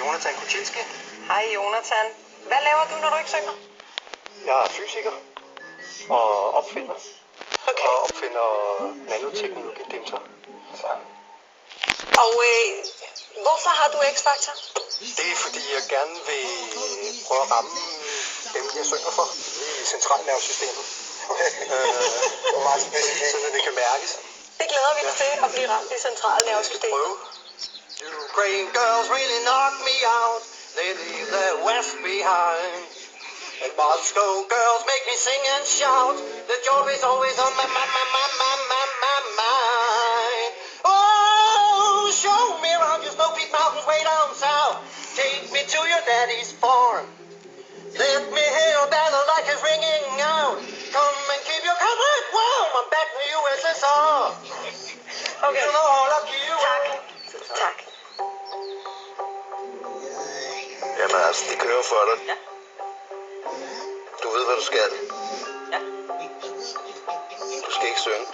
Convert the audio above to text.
Jonathan Kuczynski. Hej Jonathan. Hvad laver du, når du ikke synger? Jeg er fysiker og opfinder. Okay. Og opfinder nanoteknologi-dimser. Ja. Og hvorfor har du X-Factor? Det er fordi, jeg gerne vil prøve at ramme dem, jeg synger for i centralnervesystemet. Sådan det kan mærkes. Det glæder vi os til at blive ramt i centralnervesystemet. Prøve. Ukraine girls really knock me out. They leave the West behind. And Moscow girls make me sing and shout. The job is always on my mind. Oh, show me around your snow-peaked mountains way down south. Take me to your daddy's farm. Let me hear your battle like it's ringing out. Come and keep your comrade warm. I'm back to USSR. Okay. You know all up to you. Tak. Jamen altså, det kører for dig. Ja. Du ved, hvad du skal. Ja. Du skal ikke synge.